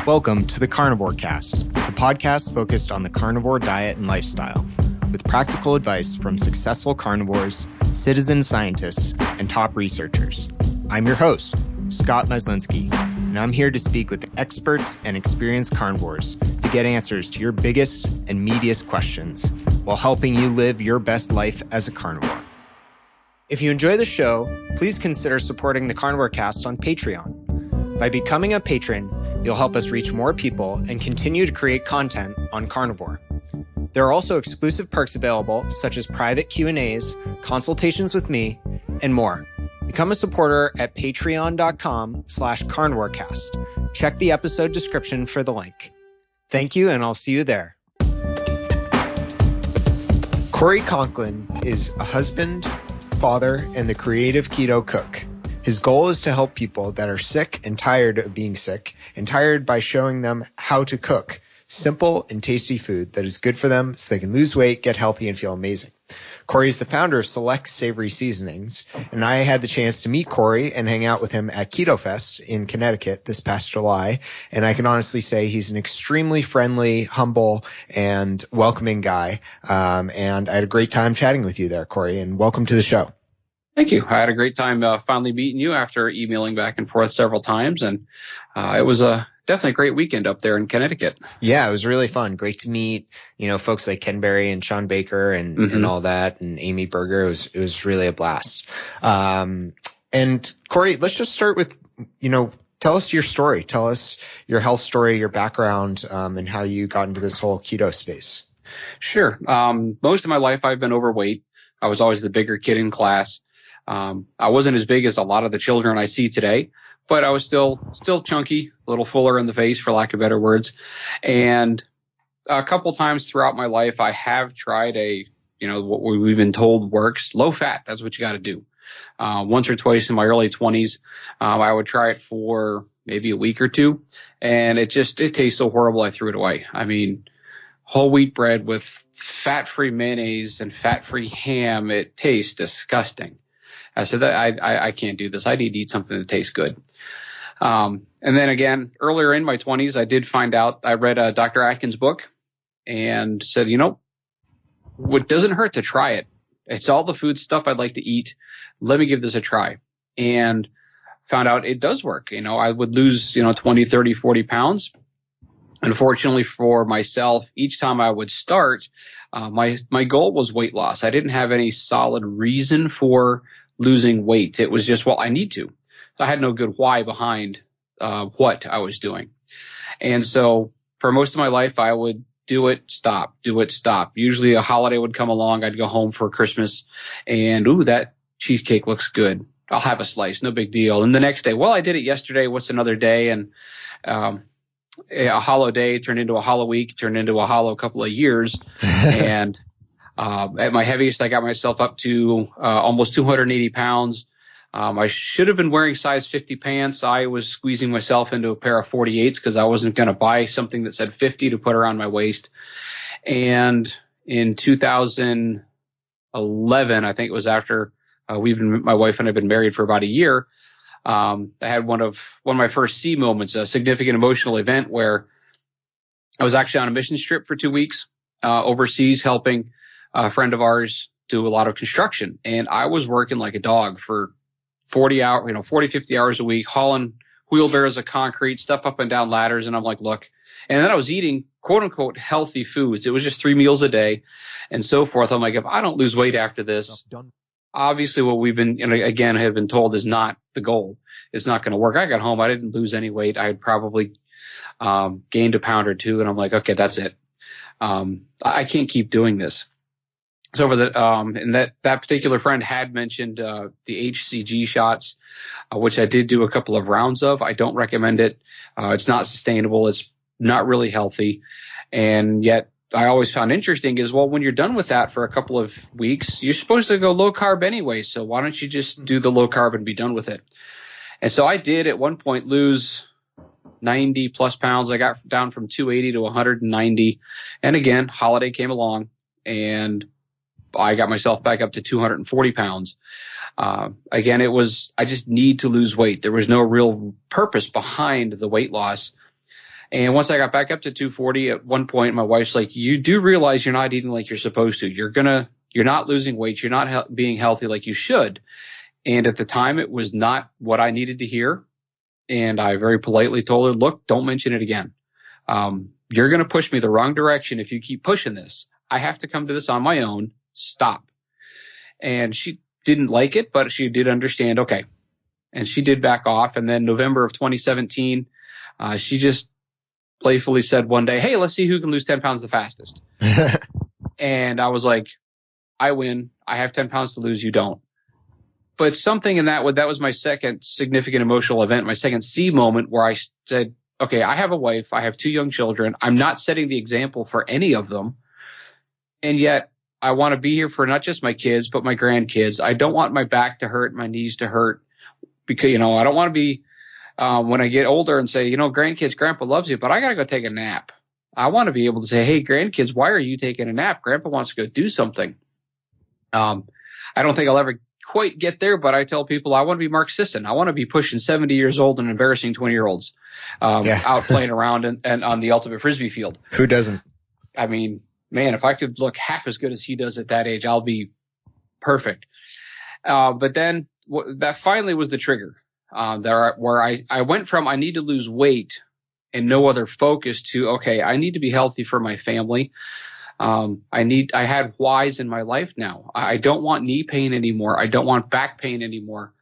Welcome to the Carnivore Cast, a podcast focused on the carnivore diet and lifestyle, with practical advice from successful carnivores, citizen scientists, and top researchers. I'm your host, Scott Meslinski, and I'm here to speak with experts and experienced carnivores to get answers to your biggest and meatiest questions while helping you live your best life as a carnivore. If you enjoy the show, please consider supporting the Carnivore Cast on Patreon. By becoming a patron, you'll help us reach more people and continue to create content on carnivore. There are also exclusive perks available, such as private Q&As, consultations with me, and more. Become a supporter at patreon.com/carnivorecast. Check the episode description for the link. Thank you, and I'll see you there. Cory Conklin is a husband, father, and the Creative Keto Cook. His goal is to help people that are sick and tired of being sick and tired by showing them how to cook simple and tasty food that is good for them so they can lose weight, get healthy, and feel amazing. Cory is the founder of Select Savory Seasonings, and I had the chance to meet Cory and hang out with him at Keto Fest in Connecticut this past July, and I can honestly say he's an extremely friendly, humble, and welcoming guy, and I had a great time chatting with you there, Cory, and welcome to the show. Thank you. I had a great time finally meeting you after emailing back and forth several times, and it was definitely a great weekend up there in Connecticut. Yeah, it was really fun. Great to meet, folks like Ken Berry and Sean Baker and all that, and Amy Berger. It was really a blast. And Cory, let's just start with, tell us your story. Tell us your health story, your background, and how you got into this whole keto space. Sure. Most of my life I've been overweight. I was always the bigger kid in class. I wasn't as big as a lot of the children I see today, but I was still chunky, a little fuller in the face, for lack of better words. And a couple times throughout my life, I have tried what we've been told works, low fat. That's what you got to do. Once or twice in my early 20s, I would try it for maybe a week or two, and it tastes so horrible I threw it away. I mean, whole wheat bread with fat-free mayonnaise and fat-free ham, it tastes disgusting. I said that I can't do this. I need to eat something that tastes good. And then again, earlier in my 20s, I did find out, I read Dr. Atkins' book and said, what doesn't hurt to try it. It's all the food stuff I'd like to eat. Let me give this a try. And found out it does work. I would lose, 20, 30, 40 pounds. Unfortunately for myself, each time I would start, my goal was weight loss. I didn't have any solid reason for losing weight. It was just, I need to. I had no good why behind what I was doing. And so for most of my life, I would do it, stop. Usually a holiday would come along. I'd go home for Christmas and, that cheesecake looks good. I'll have a slice, no big deal. And the next day, I did it yesterday. What's another day? And a hollow day turned into a hollow week, turned into a hollow couple of years. And at my heaviest, I got myself up to almost 280 pounds. I should have been wearing size 50 pants. I was squeezing myself into a pair of 48s because I wasn't going to buy something that said 50 to put around my waist. And in 2011, I think it was after my wife and I have been married for about a year, I had one of my first C moments, a significant emotional event where I was actually on a mission trip for 2 weeks overseas, helping a friend of ours do a lot of construction. And I was working like a dog for 50 hours a week, hauling wheelbarrows of concrete, stuff up and down ladders. And I'm like, look, and then I was eating quote unquote healthy foods. It was just 3 meals a day and so forth. I'm like, if I don't lose weight after this, obviously what we've been, have been told is not the goal. It's not going to work. I got home. I didn't lose any weight. I had probably gained a pound or two. And I'm like, okay, that's it. I can't keep doing this. So and that particular friend had mentioned the HCG shots, which I did do a couple of rounds of. I don't recommend it. It's not sustainable. It's not really healthy. And yet I always found interesting is, when you're done with that for a couple of weeks, you're supposed to go low carb anyway. So why don't you just do the low carb and be done with it? And so I did at one point lose 90 plus pounds. I got down from 280 to 190. And again, holiday came along and I got myself back up to 240 pounds. Again, I just need to lose weight. There was no real purpose behind the weight loss. And once I got back up to 240, at one point, my wife's like, you do realize you're not eating like you're supposed to. You're not losing weight. You're not being healthy like you should. And at the time, it was not what I needed to hear. And I very politely told her, look, don't mention it again. You're going to push me the wrong direction if you keep pushing this. I have to come to this on my own. Stop. And she didn't like it, but she did understand. Okay. And she did back off. And then November of 2017, she just playfully said one day, hey, let's see who can lose 10 pounds the fastest. And I was like, I win. I have 10 pounds to lose. You don't. But something in that was my second significant emotional event, my second C moment, where I said, okay, I have a wife. I have 2 young children. I'm not setting the example for any of them. And yet I want to be here for not just my kids, but my grandkids. I don't want my back to hurt, my knees to hurt, because, I don't want to be, when I get older and say, grandkids, grandpa loves you, but I got to go take a nap. I want to be able to say, hey, grandkids, why are you taking a nap? Grandpa wants to go do something. I don't think I'll ever quite get there, but I tell people I want to be Mark Sisson. I want to be pushing 70 years old and embarrassing 20-year-olds out playing around and on the ultimate Frisbee field. Who doesn't? I mean, man, if I could look half as good as he does at that age, I'll be perfect. But then that finally was the trigger where I went from I need to lose weight and no other focus to, okay, I need to be healthy for my family. I had whys in my life now. I don't want knee pain anymore. I don't want back pain anymore.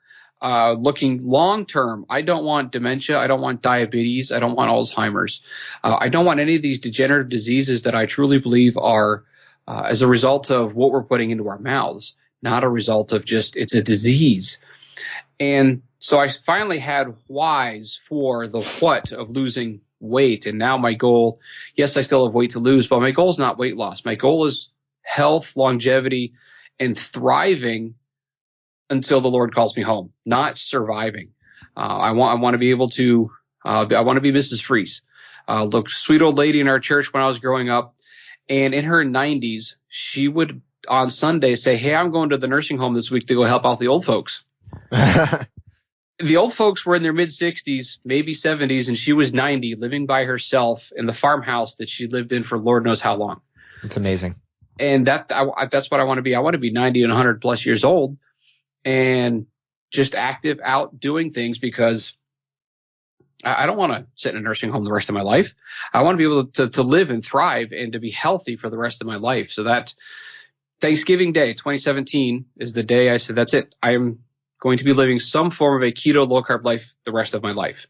Looking long term, I don't want dementia. I don't want diabetes. I don't want Alzheimer's. I don't want any of these degenerative diseases that I truly believe are as a result of what we're putting into our mouths, not a result of just it's a disease. And so I finally had whys for the what of losing weight. And now my goal, yes, I still have weight to lose, but my goal is not weight loss. My goal is health, longevity, and thriving until the Lord calls me home, not surviving. I want to be able to, I want to be Mrs. Freese. The sweet old lady in our church when I was growing up, and in her 90s, she would on Sunday say, hey, I'm going to the nursing home this week to go help out the old folks. The old folks were in their mid-60s, maybe 70s, and she was 90, living by herself in the farmhouse that she lived in for Lord knows how long. It's amazing. And that's what I want to be. I want to be 90 and 100 plus years old and just active out doing things, because I don't want to sit in a nursing home the rest of my life. I want to be able to live and thrive and to be healthy for the rest of my life. So that Thanksgiving Day, 2017, is the day I said, that's it. I am going to be living some form of a keto low carb life the rest of my life.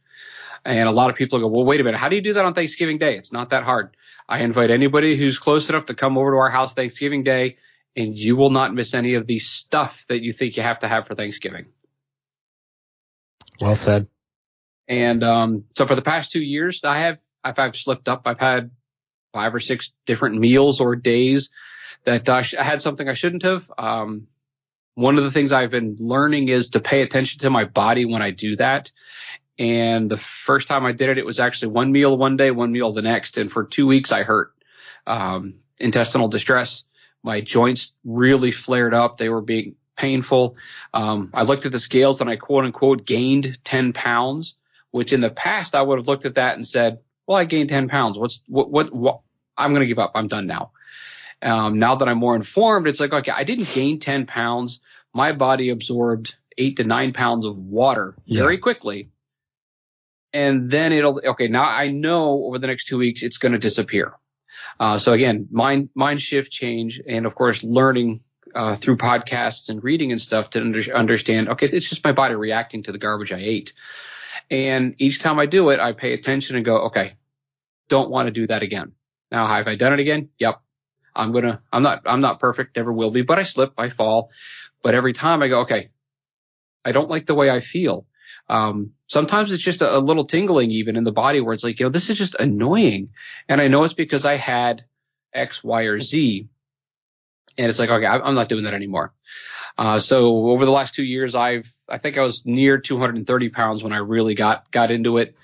And a lot of people go, well, wait a minute. How do you do that on Thanksgiving Day? It's not that hard. I invite anybody who's close enough to come over to our house Thanksgiving Day, and you will not miss any of the stuff that you think you have to have for Thanksgiving. Well said. And so for the past 2 years, I've slipped up. I've had 5 or 6 different meals or days that I had something I shouldn't have. One of the things I've been learning is to pay attention to my body when I do that. And the first time I did it, it was actually 1 meal one day, 1 meal the next. And for 2 weeks, I hurt. Intestinal distress. My joints really flared up. They were being painful. I looked at the scales and I quote unquote gained 10 pounds, which in the past I would have looked at that and said, well, I gained 10 pounds. What I'm going to give up. I'm done now. Now that I'm more informed, it's like, okay, I didn't gain 10 pounds. My body absorbed 8 to 9 pounds of water very quickly. And then now I know over the next 2 weeks, it's going to disappear. So again, mind shift change. And of course, learning, through podcasts and reading and stuff to understand, okay, it's just my body reacting to the garbage I ate. And each time I do it, I pay attention and go, okay, don't want to do that again. Now, have I done it again? Yep. I'm not perfect, never will be, but I slip, I fall. But every time I go, okay, I don't like the way I feel. Sometimes it's just a little tingling even in the body where it's like, this is just annoying. And I know it's because I had X, Y, or Z. And it's like, okay, I'm not doing that anymore. So over the last 2 years, I think I was near 230 pounds when I really got into it.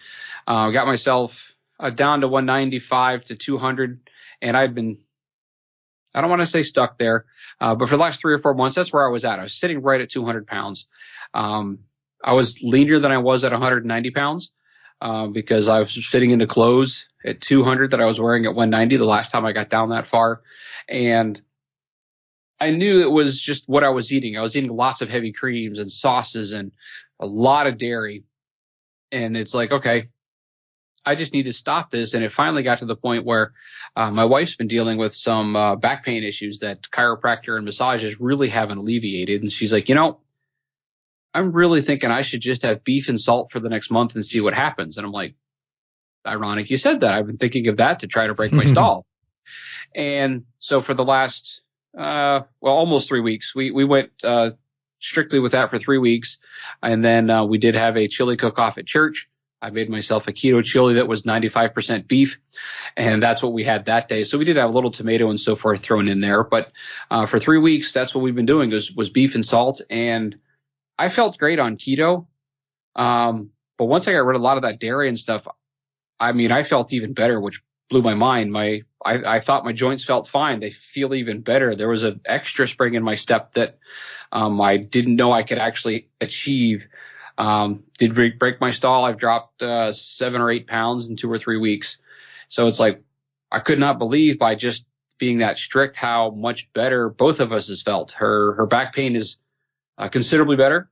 Got myself down to 195 to 200. And I don't want to say stuck there, but for the last 3 or 4 months, that's where I was at. I was sitting right at 200 pounds. I was leaner than I was at 190 pounds. because I was fitting into clothes at 200 that I was wearing at 190 the last time I got down that far. And I knew it was just what I was eating. I was eating lots of heavy creams and sauces and a lot of dairy. And it's like, okay, I just need to stop this. And it finally got to the point where my wife's been dealing with some back pain issues that chiropractor and massages really haven't alleviated. And she's like, I'm really thinking I should just have beef and salt for the next month and see what happens. And I'm like, ironic you said that. I've been thinking of that to try to break my stall. And so for the last, almost 3 weeks, we went strictly with that for 3 weeks. And then we did have a chili cook-off at church. I made myself a keto chili that was 95% beef, and that's what we had that day. So we did have a little tomato and so forth thrown in there. But for 3 weeks, that's what we've been doing was beef and salt. And I felt great on keto. But once I got rid of a lot of that dairy and stuff, I felt even better, which blew my mind. I thought my joints felt fine. They feel even better. There was an extra spring in my step that I didn't know I could actually achieve. Did break my stall. I've dropped 7 or 8 pounds in 2 or 3 weeks. So it's like I could not believe by just being that strict how much better both of us has felt. Her back pain is considerably better.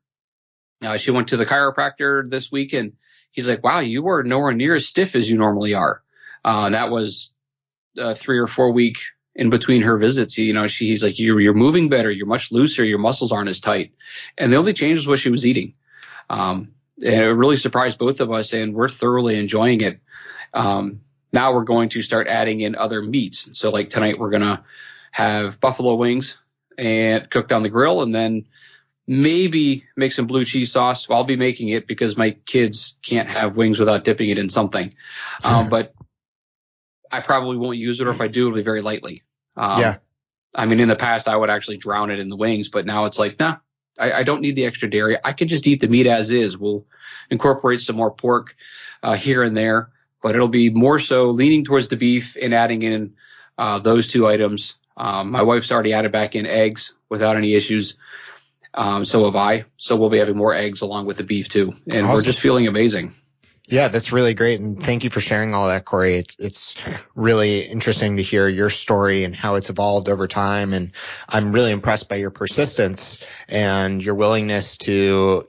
She went to the chiropractor this week, and he's like, wow, you were nowhere near as stiff as you normally are. That was 3 or 4 week in between her visits. He's like, you're moving better. You're much looser. Your muscles aren't as tight. And the only change was what she was eating. And it really surprised both of us, and we're thoroughly enjoying it. Now we're going to start adding in other meats. So like tonight, we're going to have buffalo wings and cooked on the grill, and then maybe make some blue cheese sauce. Well, I'll be making it because my kids can't have wings without dipping it in something. But I probably won't use it, or if I do, it'll be very lightly. In the past, I would actually drown it in the wings, but now it's like, nah, I don't need the extra dairy. I can just eat the meat as is. We'll incorporate some more pork here and there, but it'll be more so leaning towards the beef and adding in those 2 items. My wife's already added back in eggs without any issues. So have I. So we'll be having more eggs along with the beef too. And We're just feeling amazing. Yeah, that's really great. And thank you for sharing all that, Cory. It's really interesting to hear your story and how it's evolved over time. And I'm really impressed by your persistence and your willingness to,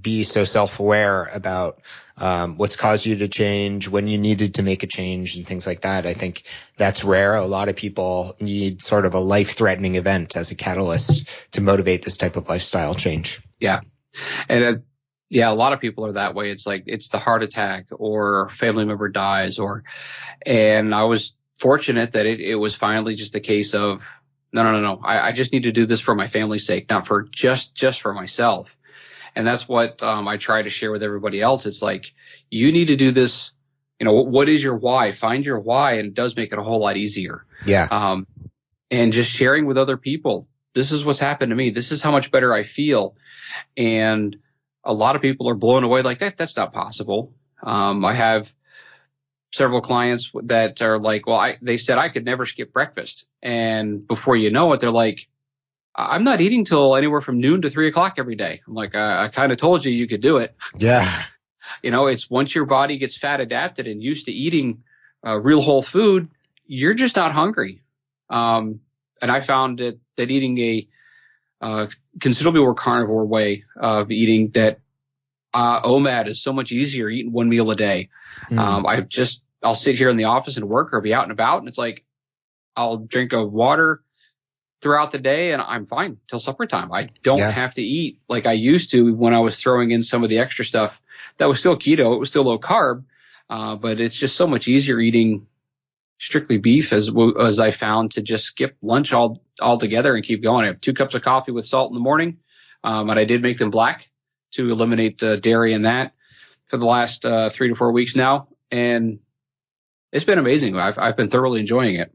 be so self-aware about what's caused you to change, when you needed to make a change and things like that. I think that's rare. A lot of people need sort of a life-threatening event as a catalyst to motivate this type of lifestyle change. Yeah. And a lot of people are that way. It's like, it's the heart attack or a family member dies and I was fortunate that it was finally just a case of, no. I just need to do this for my family's sake, not for just for myself. And that's what I try to share with everybody else. It's like, you need to do this. What is your why? Find your why. And it does make it a whole lot easier. Yeah. And just sharing with other people. This is what's happened to me. This is how much better I feel. And a lot of people are blown away like that. That's not possible. I have several clients that are like, well, they said I could never skip breakfast. And before you know it, they're like, I'm not eating till anywhere from noon to 3 o'clock every day. I'm like, I kind of told you could do it. Yeah. It's once your body gets fat adapted and used to eating real whole food, you're just not hungry. And I found that eating a considerably more carnivore way of eating, that OMAD is so much easier eating 1 meal a day. I'll sit here in the office and work or be out and about, and it's like I'll drink a water throughout the day and I'm fine till supper time. I don't have to eat like I used to when I was throwing in some of the extra stuff that was still keto. It was still low carb, but it's just so much easier eating strictly beef as I found to just skip lunch altogether and keep going. I have 2 cups of coffee with salt in the morning, and I did make them black to eliminate the dairy in that for the last 3 to 4 weeks now, and it's been amazing. I've been thoroughly enjoying it.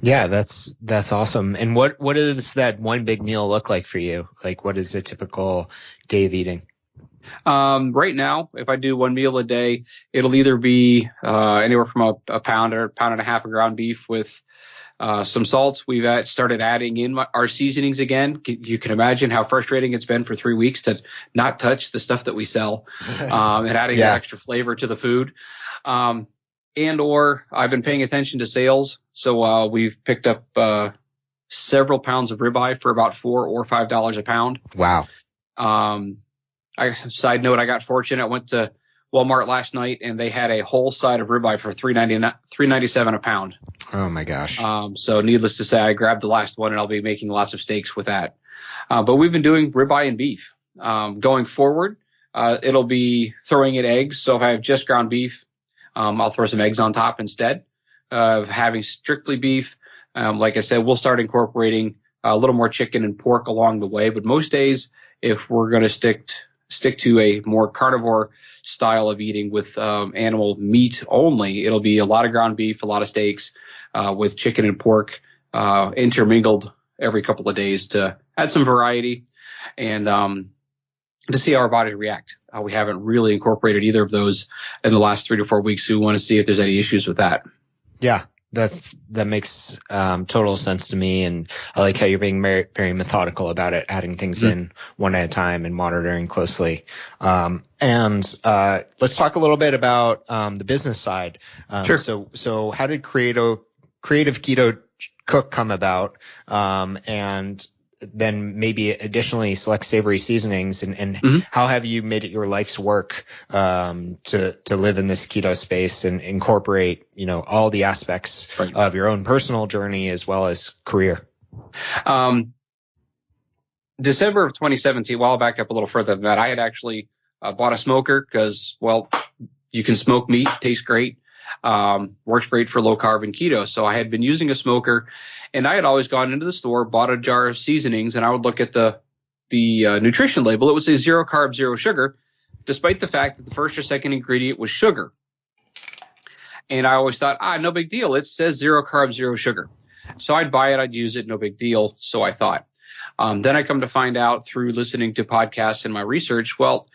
Yeah, that's awesome. And what does that one big meal look like for you? Like, what is a typical day of eating? Right now, if I do 1 meal a day, it'll either be anywhere from a pound or pound and a half of ground beef with some salt. We've started adding in our seasonings again. You can imagine how frustrating it's been for 3 weeks to not touch the stuff that we sell, and adding that extra flavor to the food. Or I've been paying attention to sales. So we've picked up several pounds of ribeye for about $4 or $5 a pound. Wow. Side note, I got fortunate. I went to Walmart last night and they had a whole side of ribeye for $3.97 a pound. Oh my gosh. So needless to say, I grabbed the last one and I'll be making lots of steaks with that. But we've been doing ribeye and beef. Going forward, it'll be throwing in eggs. So if I have just ground beef, I'll throw some eggs on top instead of having strictly beef. Like I said, we'll start incorporating a little more chicken and pork along the way. But most days, if we're going to stick to a more carnivore style of eating with animal meat only, it'll be a lot of ground beef, a lot of steaks with chicken and pork intermingled every couple of days to add some variety and to see how our bodies react. We haven't really incorporated either of those in the last 3 to 4 weeks. So we want to see if there's any issues with that. Yeah. That makes total sense to me, and I like how you're being very, very methodical about it, adding things in one at a time and monitoring closely. Let's talk a little bit about the business side. Sure. So how did Creative Keto Cook come about? And then maybe additionally Select Savory Seasonings, and how have you made it your life's work to live in this keto space and incorporate, all the aspects of your own personal journey as well as career? December of 2017, well, I'll back up a little further than that. I had actually bought a smoker because, well, you can smoke meat, tastes great, works great for low carb and keto. So I had been using a smoker. And I had always gone into the store, bought a jar of seasonings, and I would look at the nutrition label. It would say 0 carb, 0 sugar, despite the fact that the first or second ingredient was sugar. And I always thought, no big deal. It says 0 carb, 0 sugar. So I'd buy it, I'd use it, no big deal. So I thought. Then I come to find out through listening to podcasts and my research, well,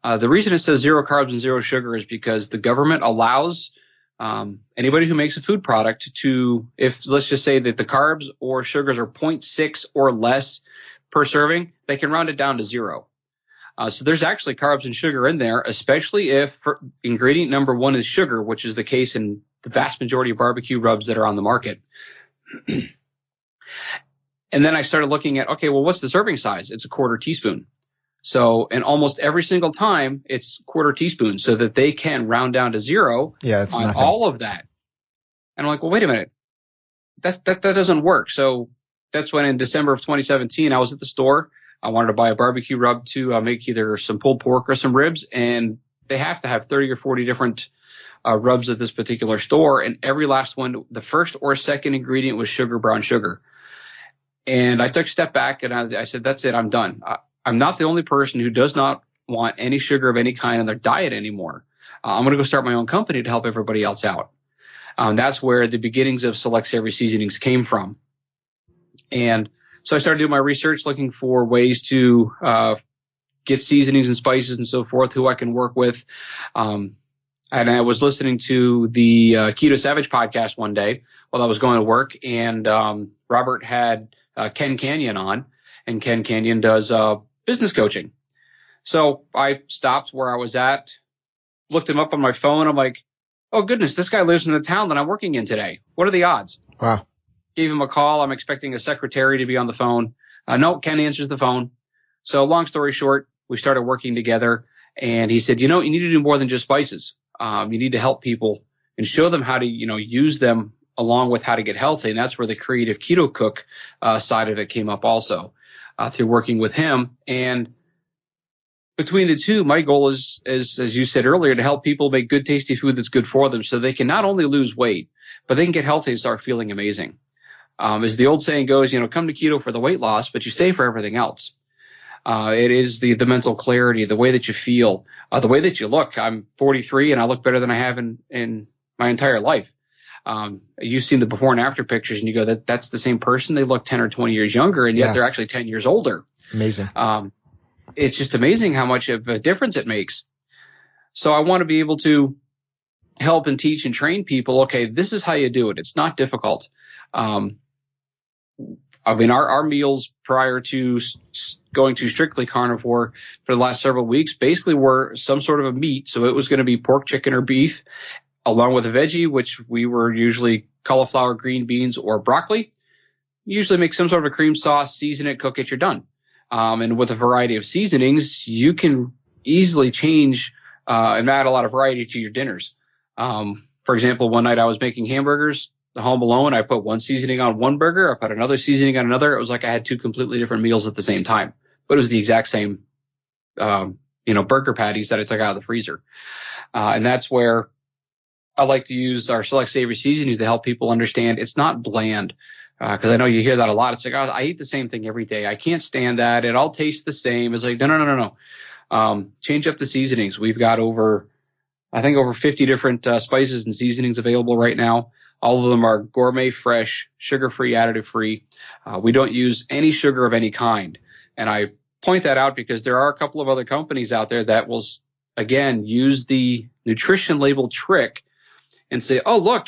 the reason it says 0 carbs and 0 sugar is because the government allows anybody who makes a food product to, if let's just say that the carbs or sugars are 0.6 or less per serving, they can round it down to 0. So there's actually carbs and sugar in there, especially if ingredient number 1 is sugar, which is the case in the vast majority of barbecue rubs that are on the market. And then I started looking at, okay, well, what's the serving size? It's a 1/4 teaspoon. So, and almost every single time it's 1/4 teaspoon so that they can round down to 0 it's on nothing. all of that. And I'm like, well, wait a minute. That doesn't work. So that's when in December of 2017, I was at the store. I wanted to buy a barbecue rub to make either some pulled pork or some ribs. And they have to have 30 or 40 different rubs at this particular store. And every last one, the first or second ingredient was brown sugar. And I took a step back and I said, that's it. I'm done. I'm not the only person who does not want any sugar of any kind in their diet anymore. I'm going to go start my own company to help everybody else out. That's where the beginnings of Select Savory Seasonings came from. And so I started doing my research, looking for ways to get seasonings and spices and so forth, who I can work with. And I was listening to the Keto Savage podcast one day while I was going to work, and Robert had Ken Canyon on, and Ken Canyon does business coaching. So I stopped where I was at, looked him up on my phone. I'm like, oh, goodness, this guy lives in the town that I'm working in today. What are the odds? Wow. Gave him a call. I'm expecting a secretary to be on the phone. No, Ken answers the phone. So long story short, we started working together, and he said, you need to do more than just spices. You need to help people and show them how to, use them along with how to get healthy. And that's where the Creative Keto Cook side of it came up also. Through working with him. And between the two, my goal is, as you said earlier, to help people make good, tasty food that's good for them so they can not only lose weight, but they can get healthy and start feeling amazing. As the old saying goes, come to keto for the weight loss, but you stay for everything else. It is the mental clarity, the way that you feel, the way that you look. I'm 43 and I look better than I have in my entire life. You've seen the before and after pictures and you go, that's the same person. They look 10 or 20 years younger, and yet they're actually 10 years older. Amazing. It's just amazing how much of a difference it makes. So I want to be able to help and teach and train people, okay, this is how you do it. It's not difficult. Our meals prior to going to strictly carnivore for the last several weeks basically were some sort of a meat. So it was going to be pork, chicken, or beef, along with a veggie, which we were usually cauliflower, green beans, or broccoli. You usually make some sort of a cream sauce, season it, cook it, you're done. And with a variety of seasonings, you can easily change and add a lot of variety to your dinners. For example, one night I was making hamburgers home alone. I put one seasoning on one burger. I put another seasoning on another. It was like I had two completely different meals at the same time, but it was the exact same, burger patties that I took out of the freezer. And that's where I like to use our Select Savory Seasonings to help people understand it's not bland. Cause I know you hear that a lot. It's like, oh, I eat the same thing every day. I can't stand that. It all tastes the same. It's like, no. Change up the seasonings. We've got over 50 different spices and seasonings available right now. All of them are gourmet, fresh, sugar-free, additive-free. We don't use any sugar of any kind. And I point that out because there are a couple of other companies out there that will, again, use the nutrition label trick and say, oh, look,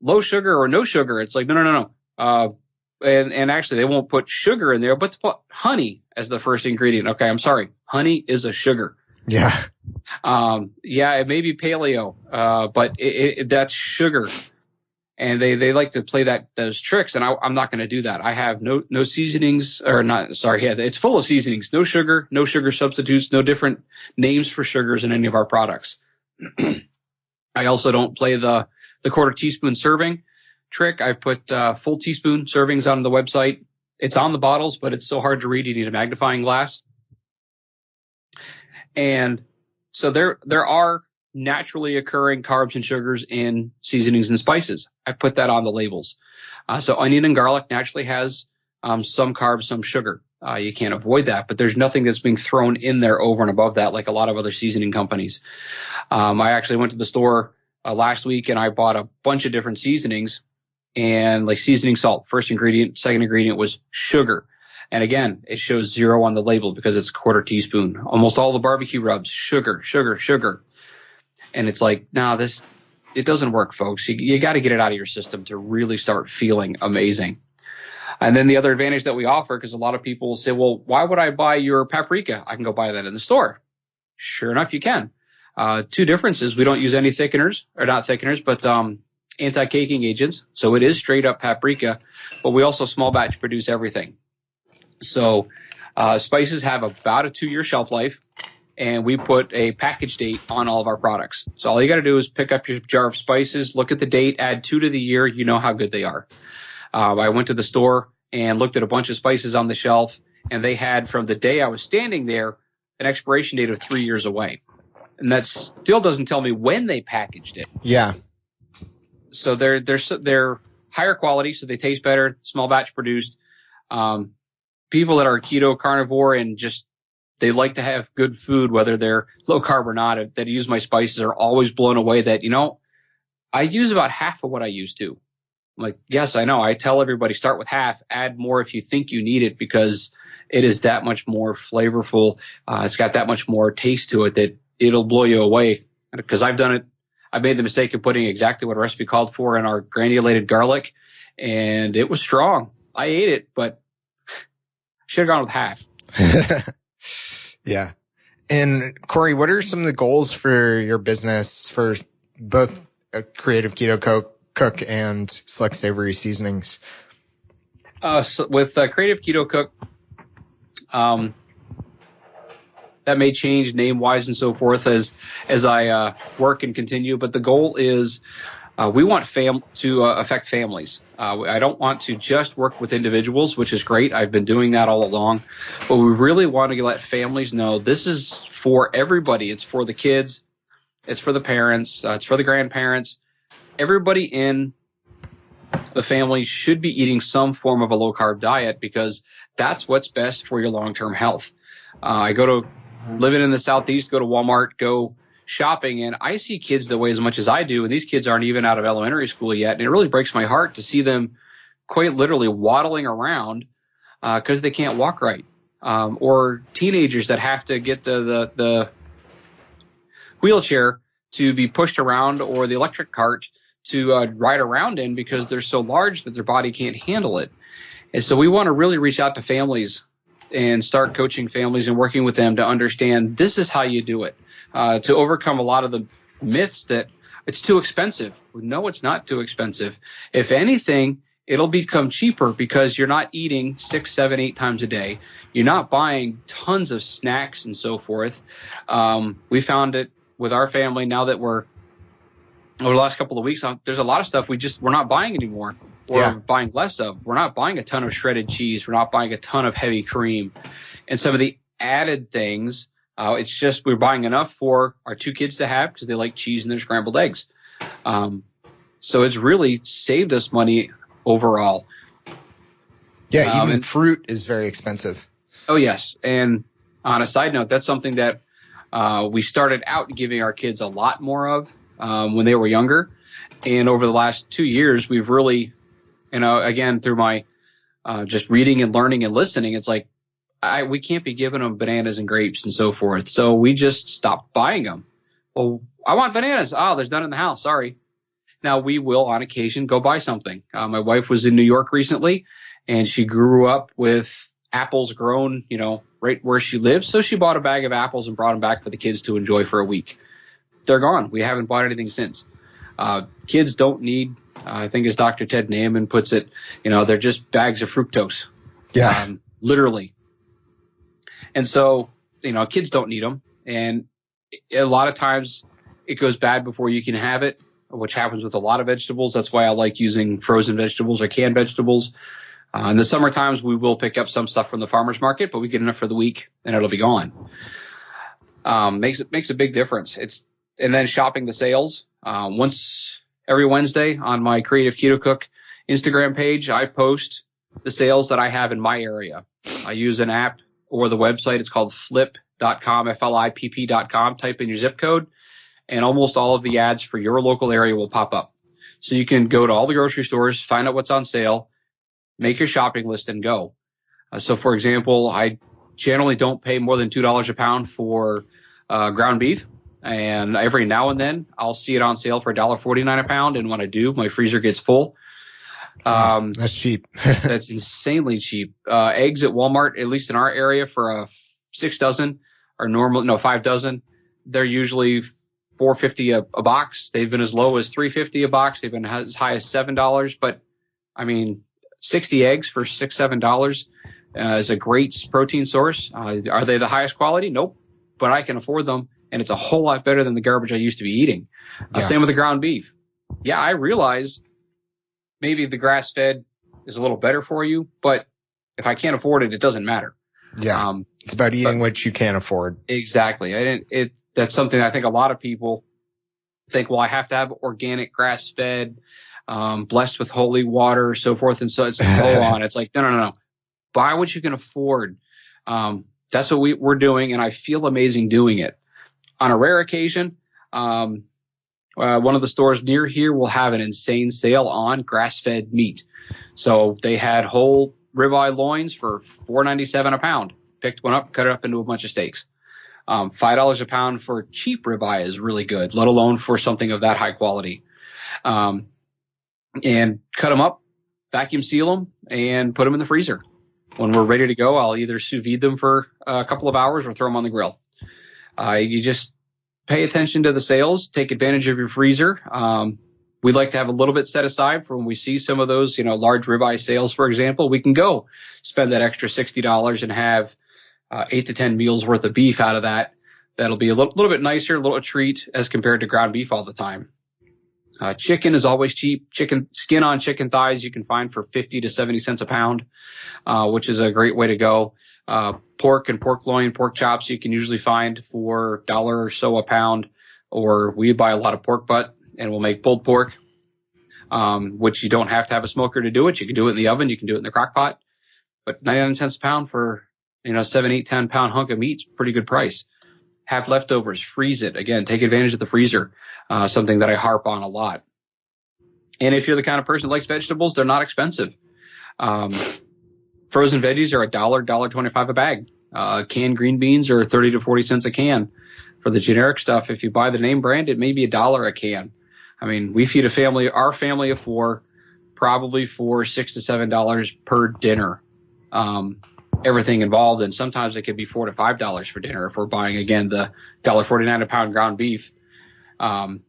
low sugar or no sugar. It's like, no. And actually, they won't put sugar in there, but to put honey as the first ingredient. Okay, I'm sorry. Honey is a sugar. Yeah. It may be paleo, but that's sugar. And they like to play those tricks, and I'm not going to do that. I have no seasonings, or not. Sorry, yeah, it's full of seasonings. No sugar substitutes, no different names for sugars in any of our products. I also don't play the quarter teaspoon serving trick. I put full teaspoon servings on the website. It's on the bottles, but it's so hard to read. You need a magnifying glass. And so there are naturally occurring carbs and sugars in seasonings and spices. I put that on the labels. So onion and garlic naturally has some carbs, some sugar. You can't avoid that, but there's nothing that's being thrown in there over and above that like a lot of other seasoning companies. I actually went to the store last week and I bought a bunch of different seasonings, and like seasoning salt, first ingredient, second ingredient was sugar. And again, it shows 0 on the label because it's a quarter teaspoon. Almost all the barbecue rubs, sugar. And it's like, it doesn't work, folks. You got to get it out of your system to really start feeling amazing. And then the other advantage that we offer, because a lot of people will say, well, why would I buy your paprika? I can go buy that in the store. Sure enough, you can. Two differences. We don't use any thickeners, or not thickeners, but anti-caking agents. So it is straight up paprika, but we also small batch produce everything. So spices have about a 2-year shelf life. And we put a package date on all of our products. So all you got to do is pick up your jar of spices, look at the date, add 2 to the year. You know how good they are. I went to the store and looked at a bunch of spices on the shelf, and they had, from the day I was standing there, an expiration date of 3 years away. And that still doesn't tell me when they packaged it. Yeah. So they're higher quality, so they taste better, small batch produced. People that are keto, carnivore, and just they like to have good food, whether they're low carb or not, that use my spices are always blown away that, I use about half of what I used to. I'm like, yes, I know. I tell everybody start with half, add more if you think you need it, because it is that much more flavorful. It's got that much more taste to it that it'll blow you away. Because I've done it. I made the mistake of putting exactly what a recipe called for in our granulated garlic, and it was strong. I ate it, but should have gone with half. Yeah. And Cory, what are some of the goals for your business for both Creative Keto Cook and Select Savory Seasonings? So with Creative Keto Cook, that may change name-wise and so forth as I work and continue. But the goal is we want to affect families. I don't want to just work with individuals, which is great. I've been doing that all along. But we really want to let families know this is for everybody. It's for the kids. It's for the parents. It's for the grandparents. Everybody in the family should be eating some form of a low-carb diet because that's what's best for your long-term health. Living in the Southeast, go to Walmart, go shopping, and I see kids that weigh as much as I do, and these kids aren't even out of elementary school yet, and it really breaks my heart to see them quite literally waddling around because they can't walk right, or teenagers that have to get the wheelchair to be pushed around or the electric cart to ride around in because they're so large that their body can't handle it. And so we want to really reach out to families and start coaching families and working with them to understand this is how you do it, to overcome a lot of the myths that it's too expensive. No, it's not too expensive. If anything, it'll become cheaper because you're not eating 6, 7, 8 times a day. You're not buying tons of snacks and so forth. We found it with our family now that we're over the last couple of weeks, there's a lot of stuff we're not buying anymore. We're buying less of. We're not buying a ton of shredded cheese. We're not buying a ton of heavy cream. And some of the added things, it's just we're buying enough for our 2 kids to have because they like cheese and their scrambled eggs. So it's really saved us money overall. Yeah, even fruit is very expensive. Oh, yes. And on a side note, that's something that we started out giving our kids a lot more of when they were younger. And over the last 2 years, we've really, again, through my just reading and learning and listening, it's like we can't be giving them bananas and grapes and so forth. So we just stopped buying them. Well, I want bananas. Oh, there's none in the house. Sorry. Now, we will on occasion go buy something. My wife was in New York recently, and she grew up with apples grown, right where she lives. So she bought a bag of apples and brought them back for the kids to enjoy for a week. They're gone. We haven't bought anything since. Kids don't need, I think as Dr. Ted Naiman puts it, they're just bags of fructose. Yeah. Literally. And so, kids don't need them. And a lot of times it goes bad before you can have it, which happens with a lot of vegetables. That's why I like using frozen vegetables or canned vegetables. In the summer times, we will pick up some stuff from the farmer's market, but we get enough for the week and it'll be gone. Makes a big difference. And then shopping the sales. Once every Wednesday on my Creative Keto Cook Instagram page, I post the sales that I have in my area. I use an app or the website. It's called flip.com, FLIPP.com. Type in your zip code, and almost all of the ads for your local area will pop up. So you can go to all the grocery stores, find out what's on sale, make your shopping list, and go. So, for example, I generally don't pay more than $2 a pound for ground beef. And every now and then I'll see it on sale for $1.49 a pound. And when I do, my freezer gets full. That's cheap. That's insanely cheap. Eggs at Walmart, at least in our area, for a 6 dozen are 5 dozen. They're usually $4.50 a box. They've been as low as $3.50 a box. They've been as high as $7. But I mean, 60 eggs for $6, $7 is a great protein source. Are they the highest quality? Nope. But I can afford them. And it's a whole lot better than the garbage I used to be eating. Same with the ground beef. Yeah, I realize maybe the grass-fed is a little better for you, but if I can't afford it, it doesn't matter. Yeah, it's about eating what you can afford. Exactly. That's something I think a lot of people think, well, I have to have organic grass-fed, blessed with holy water, so forth and so on. It's like, no. Buy what you can afford. That's what we're doing, and I feel amazing doing it. On a rare occasion, one of the stores near here will have an insane sale on grass-fed meat. So they had whole ribeye loins for $4.97 a pound. Picked one up, cut it up into a bunch of steaks. $5 a pound for cheap ribeye is really good, let alone for something of that high quality. And cut them up, vacuum seal them, and put them in the freezer. When we're ready to go, I'll either sous vide them for a couple of hours or throw them on the grill. You just pay attention to the sales, take advantage of your freezer. We'd like to have a little bit set aside for when we see some of those, large ribeye sales, for example. We can go spend that extra $60 and have 8 to 10 meals worth of beef out of that. That'll be a little bit nicer, a little treat as compared to ground beef all the time. Chicken is always cheap. Skin on chicken thighs you can find for 50 to 70 cents a pound, which is a great way to go. Pork and pork loin, pork chops you can usually find for $1 or so a pound, or we buy a lot of pork butt and we'll make pulled pork, which you don't have to have a smoker to do it. You can do it in the oven. You can do it in the crock pot, but 99 cents a pound for, 7, 8, 10 pound hunk of meat's pretty good price. Have leftovers, freeze it. Again, take advantage of the freezer, something that I harp on a lot. And if you're the kind of person that likes vegetables, they're not expensive. Frozen veggies are $1, $1.25 a bag. Canned green beans are 30 to 40 cents a can For the generic stuff, if you buy the name brand, it may be $1 a can. I mean, we feed our family of 4, probably for $6 to $7 per dinner. Everything involved, and sometimes it could be $4 to $5 for dinner if we're buying, again, the $1.49 a pound ground beef. And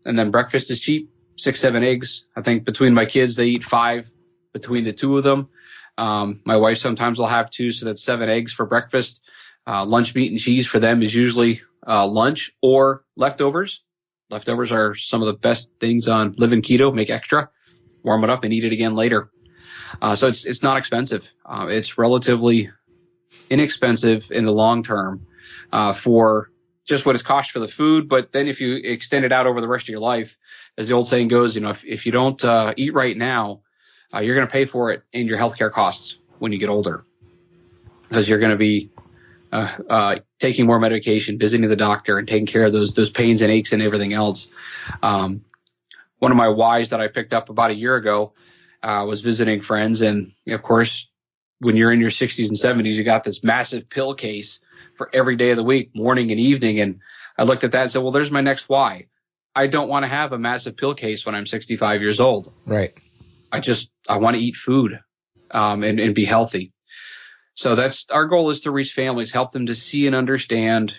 then breakfast is cheap, 6, 7 eggs. I think between my kids, they eat 5 between the 2 of them. My wife sometimes will have 2, so that's 7 eggs for breakfast. Lunch meat and cheese for them is usually lunch or leftovers. Leftovers are some of the best things on living keto. Make extra, warm it up, and eat it again later. So it's not expensive. It's relatively inexpensive in the long term for just what it's cost for the food. But then if you extend it out over the rest of your life, as the old saying goes, if you don't eat right now, you're going to pay for it in your healthcare costs when you get older, because you're going to be taking more medication, visiting the doctor, and taking care of those pains and aches and everything else. One of my whys that I picked up about a year ago was visiting friends, and of course, when you're in your 60s and 70s, you got this massive pill case for every day of the week, morning and evening. And I looked at that and said, well, there's my next why. I don't want to have a massive pill case when I'm 65 years old. Right. I want to eat food and be healthy. So that's our goal, is to reach families, help them to see and understand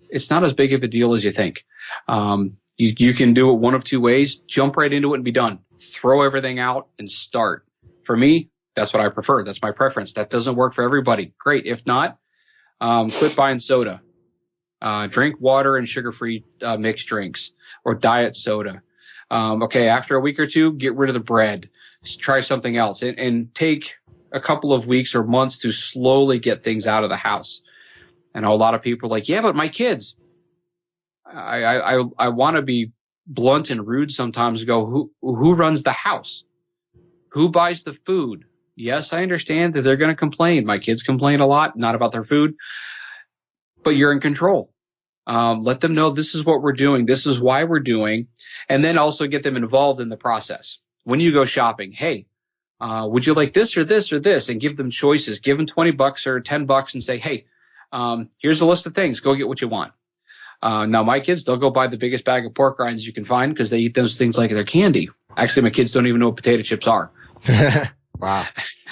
it's not as big of a deal as you think. You can do it one of 2 ways: jump right into it and be done. Throw everything out and start. For me, that's what I prefer. That's my preference. That doesn't work for everybody. Great. If not, quit buying soda. Drink water and sugar-free mixed drinks or diet soda. Okay, after a week or 2, get rid of the bread. Just try something else and take a couple of weeks or months to slowly get things out of the house. I know a lot of people are like, yeah, but my kids. I want to be blunt and rude sometimes. Go, who runs the house? Who buys the food? Yes, I understand that they're going to complain. My kids complain a lot, not about their food, but you're in control. Let them know this is what we're doing. This is why we're doing. And then also get them involved in the process. When you go shopping, hey, would you like this or this or this? And give them choices. Give them $20 or $10 and say, hey, here's a list of things. Go get what you want. Now, my kids, they'll go buy the biggest bag of pork rinds you can find because they eat those things like they're candy. Actually, my kids don't even know what potato chips are. Wow.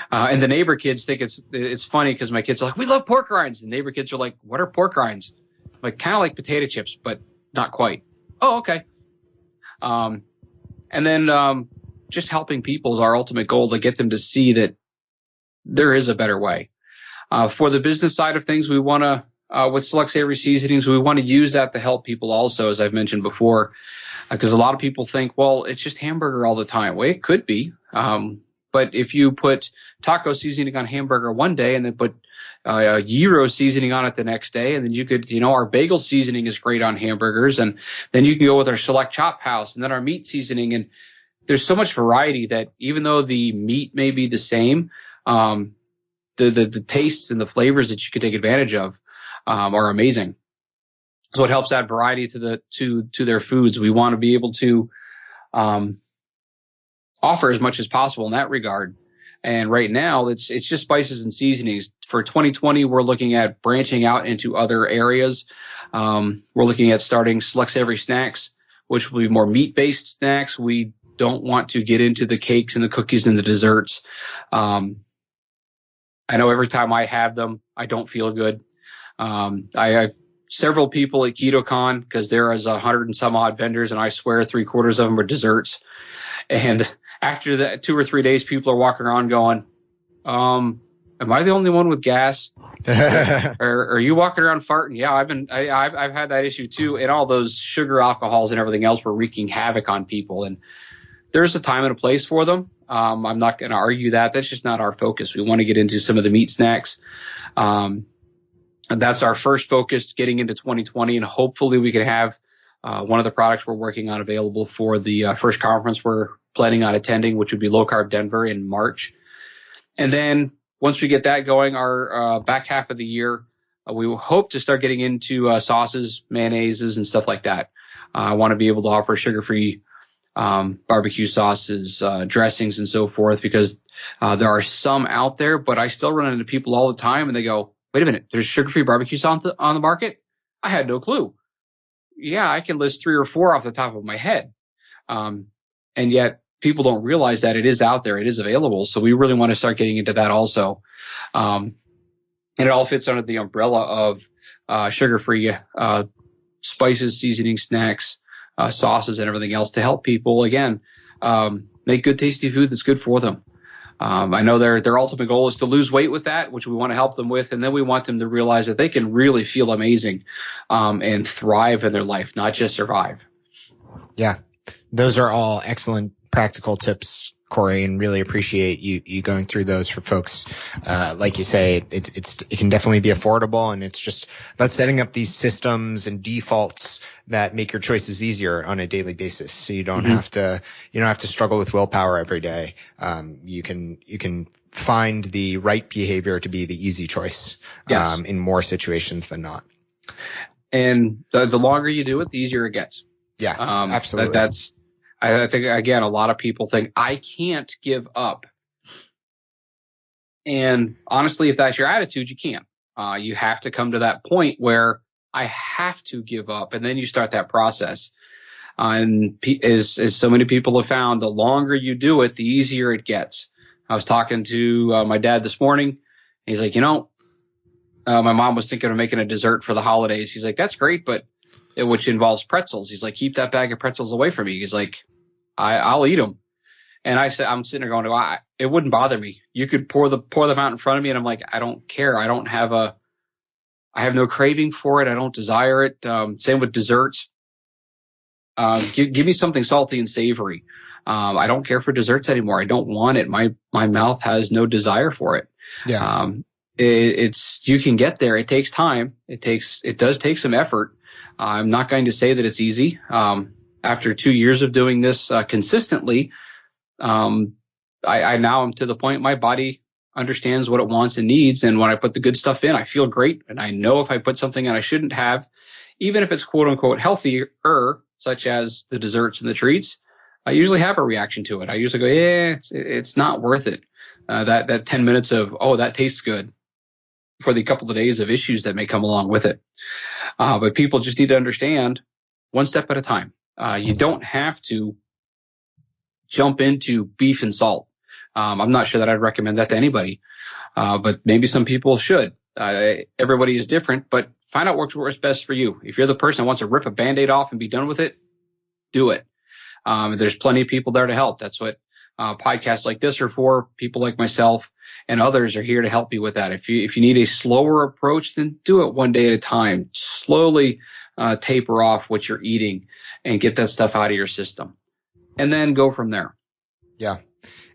And the neighbor kids think it's funny because my kids are like, we love pork rinds. The neighbor kids are like, what are pork rinds? Like, kind of like potato chips, but not quite. Oh, okay. And then just helping people is our ultimate goal, to get them to see that there is a better way. For the business side of things, we want to, with Select Savory Seasonings, we want to use that to help people also, as I've mentioned before, because a lot of people think, well, it's just hamburger all the time. Well, it could be. But if you put taco seasoning on hamburger one day and then put gyro seasoning on it the next day, and then you could, our bagel seasoning is great on hamburgers, and then you can go with our Select Chop House and then our meat seasoning. And there's so much variety that even though the meat may be the same, the tastes and the flavors that you can take advantage of are amazing. So it helps add variety to their foods. We want to be able to offer as much as possible in that regard. And right now, it's just spices and seasonings. For 2020, we're looking at branching out into other areas. We're looking at starting Select Savory Snacks, which will be more meat-based snacks. We don't want to get into the cakes and the cookies and the desserts. I know every time I have them, I don't feel good. I have several people at KetoCon, because there is 100 and some odd vendors, and I swear 3/4 of them are desserts. And after that 2 or 3 days, people are walking around going, am I the only one with gas? Are you walking around farting? Yeah, I've had that issue too. And all those sugar alcohols and everything else were wreaking havoc on people. And there's a time and a place for them. I'm not going to argue that. That's just not our focus. We want to get into some of the meat snacks. And that's our first focus getting into 2020. And hopefully we can have one of the products we're working on available for the first conference we're planning on attending, which would be Low Carb Denver in March. And then once we get that going, our back half of the year, we will hope to start getting into sauces, mayonnaises, and stuff like that. I want to be able to offer sugar-free barbecue sauces, dressings, and so forth, because there are some out there, but I still run into people all the time, and they go, wait a minute, there's sugar-free barbecue sauce on the market? I had no clue. yeah, I can list 3 or 4 off the top of my head. And yet people don't realize that it is out there. It is available. So we really want to start getting into that also. And it all fits under the umbrella of sugar-free spices, seasoning, snacks, sauces, and everything else to help people, again, make good, tasty food that's good for them. I know their ultimate goal is to lose weight with that, which we want to help them with. And then we want them to realize that they can really feel amazing and thrive in their life, not just survive. Yeah, those are all excellent practical tips, Cory, and really appreciate you going through those for folks. Like you say, it can definitely be affordable, and it's just about setting up these systems and defaults that make your choices easier on a daily basis. So you don't have to struggle with willpower every day. You can find the right behavior to be the easy choice, yes, in more situations than not. And the longer you do it, the easier it gets. Yeah, absolutely. I think, again, a lot of people think, I can't give up. And honestly, if that's your attitude, you can't. You have to come to that point where I have to give up. And then you start that process. And as so many people have found, the longer you do it, the easier it gets. I was talking to my dad this morning. He's like, my mom was thinking of making a dessert for the holidays. He's like, that's great, but which involves pretzels. He's like, keep that bag of pretzels away from me. He's like, I'll eat them. And I said, I'm sitting there going, it wouldn't bother me. You could pour them out in front of me. And I'm like, I don't care. I have no craving for it. I don't desire it. Same with desserts. Give me something salty and savory. I don't care for desserts anymore. I don't want it. My mouth has no desire for it. Yeah. You can get there. It takes time. It does take some effort. I'm not going to say that it's easy. After 2 years of doing this consistently, I now am to the point my body understands what it wants and needs. And when I put the good stuff in, I feel great. And I know if I put something in I shouldn't have, even if it's quote unquote healthier, such as the desserts and the treats, I usually have a reaction to it. I usually go, yeah, it's not worth it. That 10 minutes of, oh, that tastes good, for the couple of days of issues that may come along with it. But people just need to understand, one step at a time. You don't have to jump into beef and salt. I'm not sure that I'd recommend that to anybody, but maybe some people should. Everybody is different, but find out what works best for you. If you're the person that wants to rip a Band-Aid off and be done with it, do it. There's plenty of people there to help. That's what podcasts like this are for. People like myself and others are here to help you with that. If you need a slower approach, then do it one day at a time. Slowly taper off what you're eating and get that stuff out of your system, and then go from there. Yeah.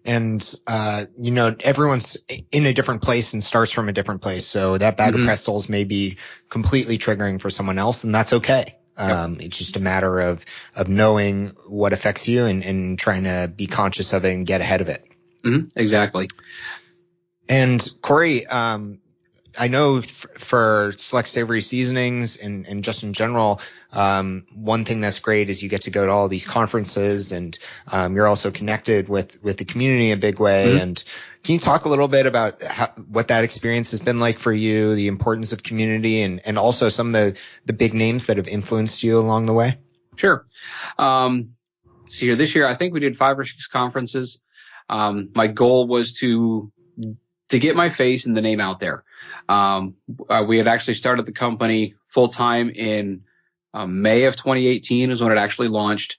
And, everyone's in a different place and starts from a different place. So that bag of pretzels may be completely triggering for someone else, and that's okay. It's just a matter of knowing what affects you and trying to be conscious of it and get ahead of it. Exactly. And Cory, I know for Select Savory Seasonings and just in general, one thing that's great is you get to go to all these conferences, and you're also connected with the community in a big way. And can you talk a little bit about what that experience has been like for you, the importance of community, and also some of the big names that have influenced you along the way? Sure. This year, I think we did 5 or 6 conferences. My goal was to get my face and the name out there. We had actually started the company full time in May of 2018 is when it actually launched.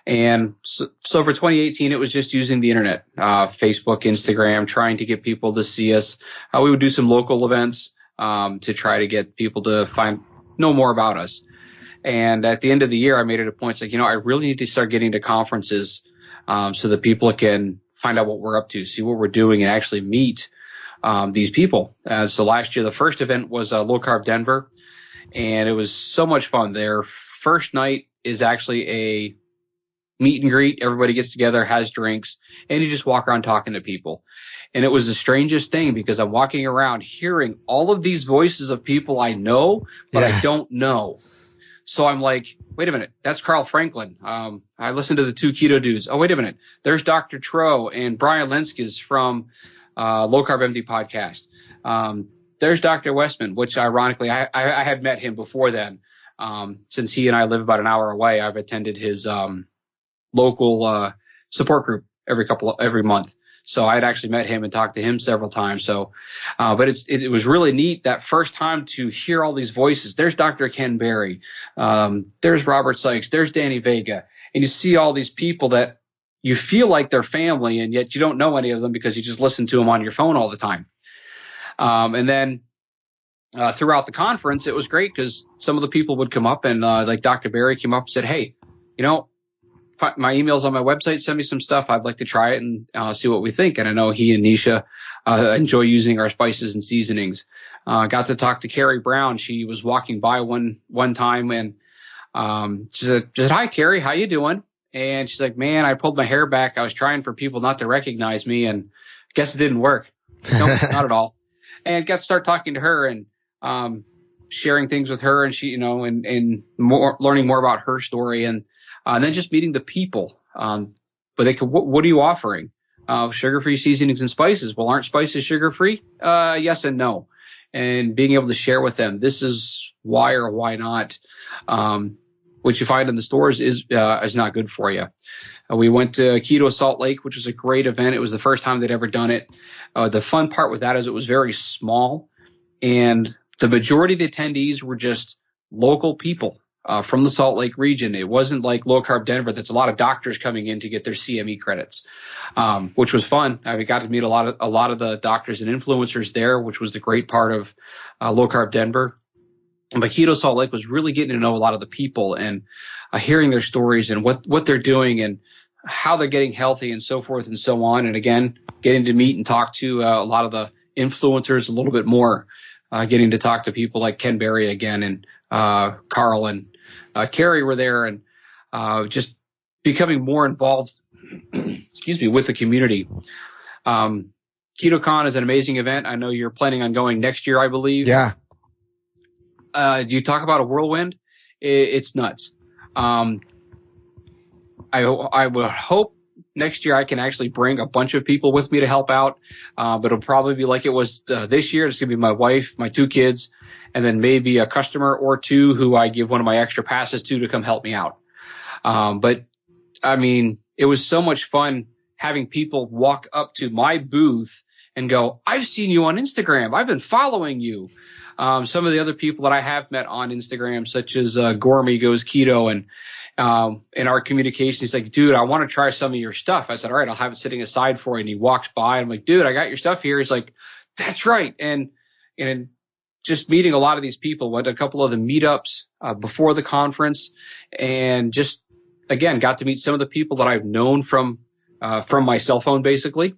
And so for 2018, it was just using the internet, Facebook, Instagram, trying to get people to see us. We would do some local events to try to get people to know more about us. And at the end of the year, I made it a point, it's like, I really need to start getting to conferences so that people can find out what we're up to, see what we're doing, and actually meet these people. So last year, the first event was Low Carb Denver, and it was so much fun. Their first night is actually a meet and greet. Everybody gets together, has drinks, and you just walk around talking to people. And it was the strangest thing because I'm walking around hearing all of these voices of people I know, but I don't know. So I'm like, wait a minute, that's Carl Franklin. I listened to the 2 Keto Dudes. Oh, wait a minute, there's Dr. Tro and Brian Lenskis from Low Carb MD podcast. There's Dr. Westman, which ironically I had met him before then. Since he and I live about an hour away, I've attended his local support group every month. So I'd actually met him and talked to him several times. So, but it was really neat that first time to hear all these voices. There's Dr. Ken Berry. There's Robert Sykes. There's Danny Vega. And you see all these people that you feel like they're family, and yet you don't know any of them because you just listen to them on your phone all the time. And then throughout the conference, it was great because some of the people would come up and like Dr. Berry came up and said, hey, my email's on my website. Send me some stuff. I'd like to try it and see what we think. And I know he and Nisha enjoy using our spices and seasonings. Got to talk to Carrie Brown. She was walking by one time and she said, hi, Carrie, how you doing? And she's like, man, I pulled my hair back. I was trying for people not to recognize me, and I guess it didn't work. Nope, not at all. And got to start talking to her and sharing things with her, and she, and more learning more about her story, and then just meeting the people. But they could, what are you offering? Sugar-free seasonings and spices. Well, aren't spices sugar-free? Yes and no. And being able to share with them, this is why or why not. What you find in the stores is not good for you. We went to Keto Salt Lake, which was a great event. It was the first time they'd ever done it. The fun part with that is it was very small, and the majority of the attendees were just local people from the Salt Lake region. It wasn't like Low Carb Denver. That's a lot of doctors coming in to get their CME credits, which was fun. I got to meet a lot of the doctors and influencers there, which was the great part of Low Carb Denver. But Keto Salt Lake was really getting to know a lot of the people and hearing their stories and what they're doing and how they're getting healthy and so forth and so on. And again, getting to meet and talk to a lot of the influencers a little bit more, getting to talk to people like Ken Berry again, and Carl and Carrie were there, and just becoming more involved, with the community. KetoCon is an amazing event. I know you're planning on going next year, I believe. Yeah. You talk about a whirlwind. It's nuts. I would hope next year I can actually bring a bunch of people with me to help out. But it'll probably be like it was this year. It's going to be my wife, my 2 kids, and then maybe a customer or 2 who I give one of my extra passes to come help me out. But I mean, it was so much fun having people walk up to my booth and go, I've seen you on Instagram. I've been following you. Some of the other people that I have met on Instagram, such as Gourmet Goes Keto, and in our communication, he's like, dude, I want to try some of your stuff. I said, all right, I'll have it sitting aside for you. And he walks by, and I'm like, dude, I got your stuff here. He's like, that's right. And just meeting a lot of these people, went to a couple of the meetups before the conference, and just, again, got to meet some of the people that I've known from my cell phone, basically.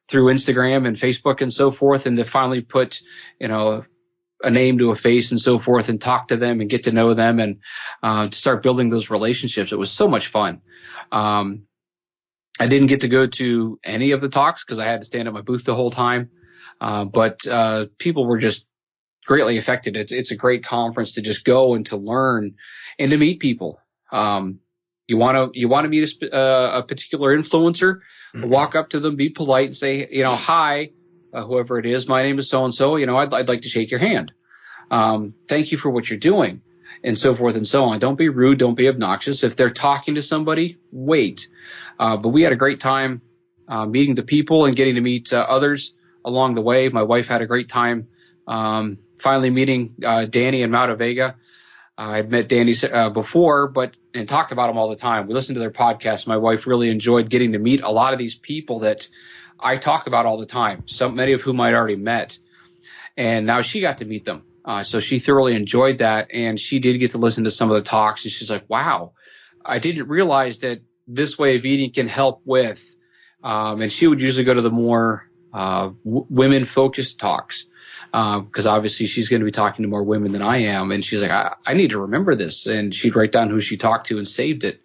Through Instagram and Facebook and so forth, and to finally put, a name to a face and so forth, and talk to them and get to know them, and to start building those relationships. It was so much fun. I didn't get to go to any of the talks because I had to stand at my booth the whole time. But people were just greatly affected. It's a great conference to just go and to learn and to meet people. You want to meet a particular influencer, walk up to them, be polite, and say, hi, whoever it is, my name is so-and-so, I'd like to shake your hand. Thank you for what you're doing, and so forth and so on. Don't be rude. Don't be obnoxious. If they're talking to somebody, wait. But we had a great time meeting the people and getting to meet others along the way. My wife had a great time finally meeting Danny and Mount Vega. I'd met Danny before, and talk about them all the time. We listened to their podcast. My wife really enjoyed getting to meet a lot of these people that I talk about all the time, many of whom I'd already met. And now she got to meet them. So she thoroughly enjoyed that. And she did get to listen to some of the talks. And she's like, wow, I didn't realize that this way of eating can help with. And she would usually go to the more women-focused talks. Because obviously she's going to be talking to more women than I am. And she's like, I need to remember this. And she'd write down who she talked to and saved it.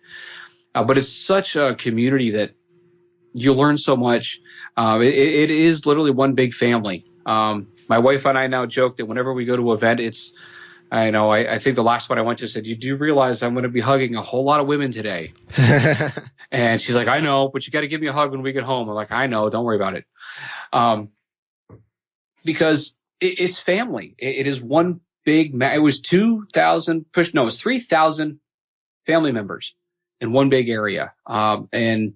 But it's such a community that you learn so much. It is literally one big family. My wife and I now joke that whenever we go to an event, I think the last one I went to said, you do realize I'm going to be hugging a whole lot of women today. And she's like, I know, but you got to give me a hug when we get home. I'm like, I know, don't worry about it. Because it's family. It is one it was 3,000 family members in one big area. And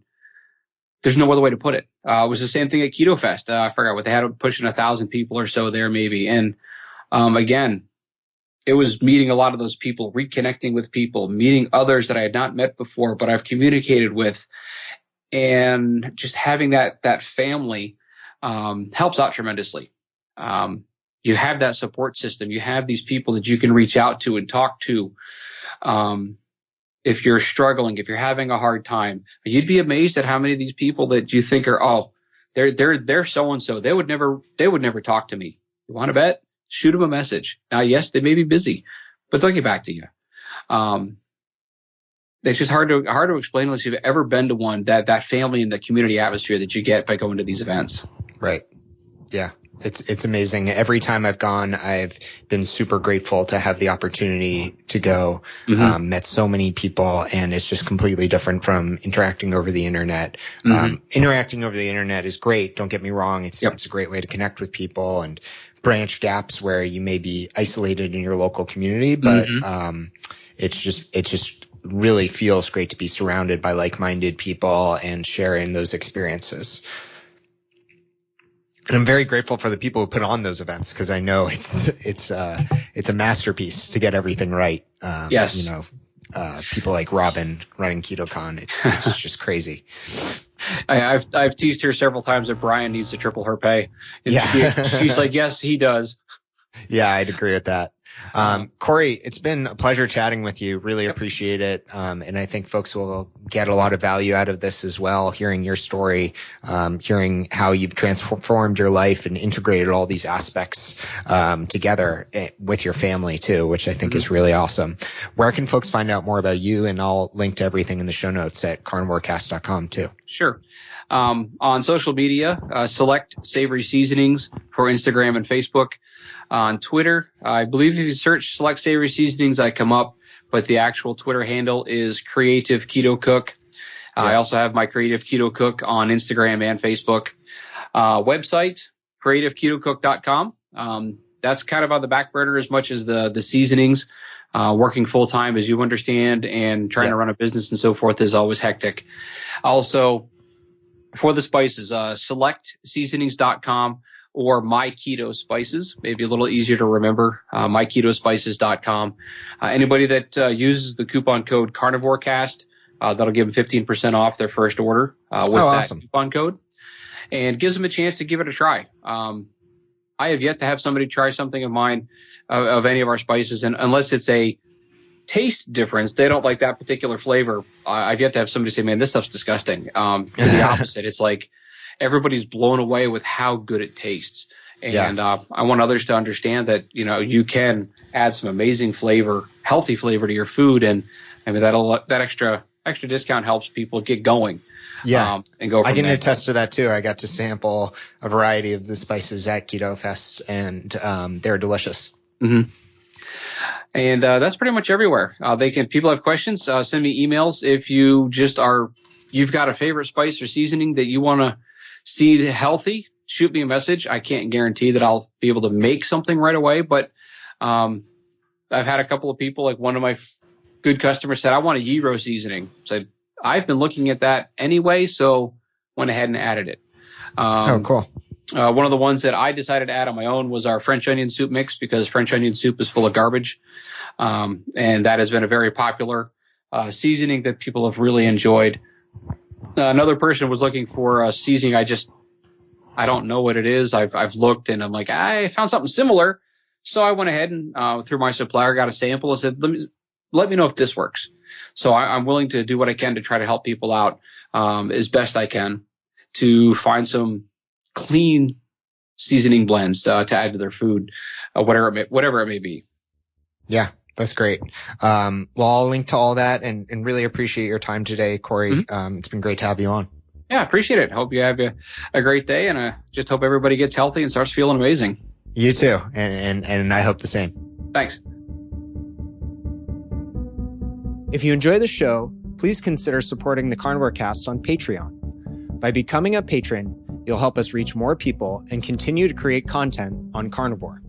there's no other way to put it. It was the same thing at Keto Fest. I forgot what they had, pushing 1,000 people or so there maybe. And again, it was meeting a lot of those people, reconnecting with people, meeting others that I had not met before, but I've communicated with, and just having that family helps out tremendously. You have that support system. You have these people that you can reach out to and talk to. If you're struggling, if you're having a hard time, you'd be amazed at how many of these people that you think are, they're so-and-so. They would never talk to me. You want to bet? Shoot them a message. Now, yes, they may be busy, but they'll get back to you. It's just hard to explain unless you've ever been to one, that family and the community atmosphere that you get by going to these events. Right. Yeah. It's amazing. Every time I've gone, I've been super grateful to have the opportunity to go. Mm-hmm. Met so many people, and it's just completely different from interacting over the internet. Mm-hmm. Interacting over the internet is great. Don't get me wrong. It's a great way to connect with people and branch gaps where you may be isolated in your local community, but it just really feels great to be surrounded by like-minded people and sharing those experiences. And I'm very grateful for the people who put on those events, because I know it's a masterpiece to get everything right. Yes. People like Robin running KetoCon, it's just crazy. I've teased her several times that Brian needs to triple her pay. And she's like, yes, he does. Yeah, I'd agree with that. Cory, it's been a pleasure chatting with you. Really appreciate it. And I think folks will get a lot of value out of this as well, hearing your story, hearing how you've transformed your life and integrated all these aspects together with your family too, which I think is really awesome. Where can folks find out more about you? And I'll link to everything in the show notes at carnivorecast.com too. Sure. On social media, Select Savory Seasonings for Instagram and Facebook. On Twitter, I believe if you search Select Savory Seasonings, I come up, but the actual Twitter handle is Creative Keto Cook. I also have my Creative Keto Cook on Instagram and Facebook. Website, creativeketocook.com. That's kind of on the back burner as much as the seasonings. Working full time, as you understand, and trying to run a business and so forth is always hectic. Also, for the spices, selectseasonings.com. or My Keto Spices, maybe a little easier to remember, myketospices.com. Anybody that uses the coupon code Carnivore Cast, that'll give them 15% off their first order with that coupon code, and gives them a chance to give it a try. I have yet to have somebody try something of mine, of any of our spices, and unless it's a taste difference, they don't like that particular flavor, I've yet to have somebody say, man, this stuff's disgusting. To the opposite, it's like, everybody's blown away with how good it tastes. And I want others to understand that, you can add some amazing flavor, healthy flavor to your food. And I mean, that extra discount helps people get going. Yeah. And go from I can there. attest to that too. I got to sample a variety of the spices at Keto Fest, and they're delicious. Mm-hmm. And that's pretty much everywhere. People have questions, send me emails. If you've got a favorite spice or seasoning that you want to see healthy, shoot me a message. I can't guarantee that I'll be able to make something right away, but I've had a couple of people, like one of my good customers said, I want a gyro seasoning. So I've been looking at that anyway, so went ahead and added it. Cool. One of the ones that I decided to add on my own was our French onion soup mix, because French onion soup is full of garbage. And that has been a very popular seasoning that people have really enjoyed. Another person was looking for a seasoning. I don't know what it is. I've looked, and I'm like, I found something similar. So I went ahead and through my supplier, got a sample and said, let me know if this works. So I'm willing to do what I can to try to help people out as best I can to find some clean seasoning blends to add to their food, whatever it may be. Yeah. That's great. Well, I'll link to all that, and really appreciate your time today, Cory. Mm-hmm. It's been great to have you on. Yeah, appreciate it. Hope you have a great day, and I just hope everybody gets healthy and starts feeling amazing. You too. And I hope the same. Thanks. If you enjoy the show, please consider supporting the Carnivore Cast on Patreon. By becoming a patron, you'll help us reach more people and continue to create content on carnivore.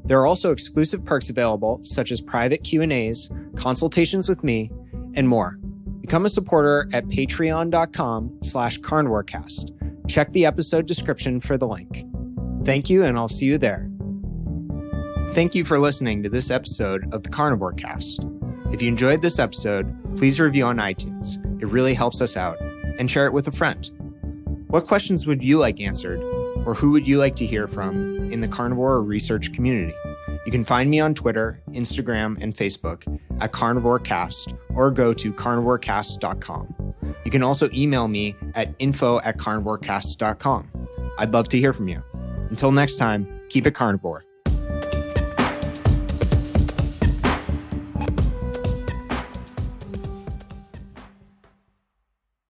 There are also exclusive perks available, such as private Q&As, consultations with me, and more. Become a supporter at patreon.com/carnivorecast. Check the episode description for the link. Thank you, and I'll see you there. Thank you for listening to this episode of the Carnivore Cast. If you enjoyed this episode, please review on iTunes. It really helps us out. And share it with a friend. What questions would you like answered, or who would you like to hear from in the carnivore research community? You can find me on Twitter, Instagram, and Facebook at Carnivore Cast, or go to carnivorecast.com. You can also email me at info@carnivorecast.com. I'd love to hear from you. Until next time, keep it carnivore.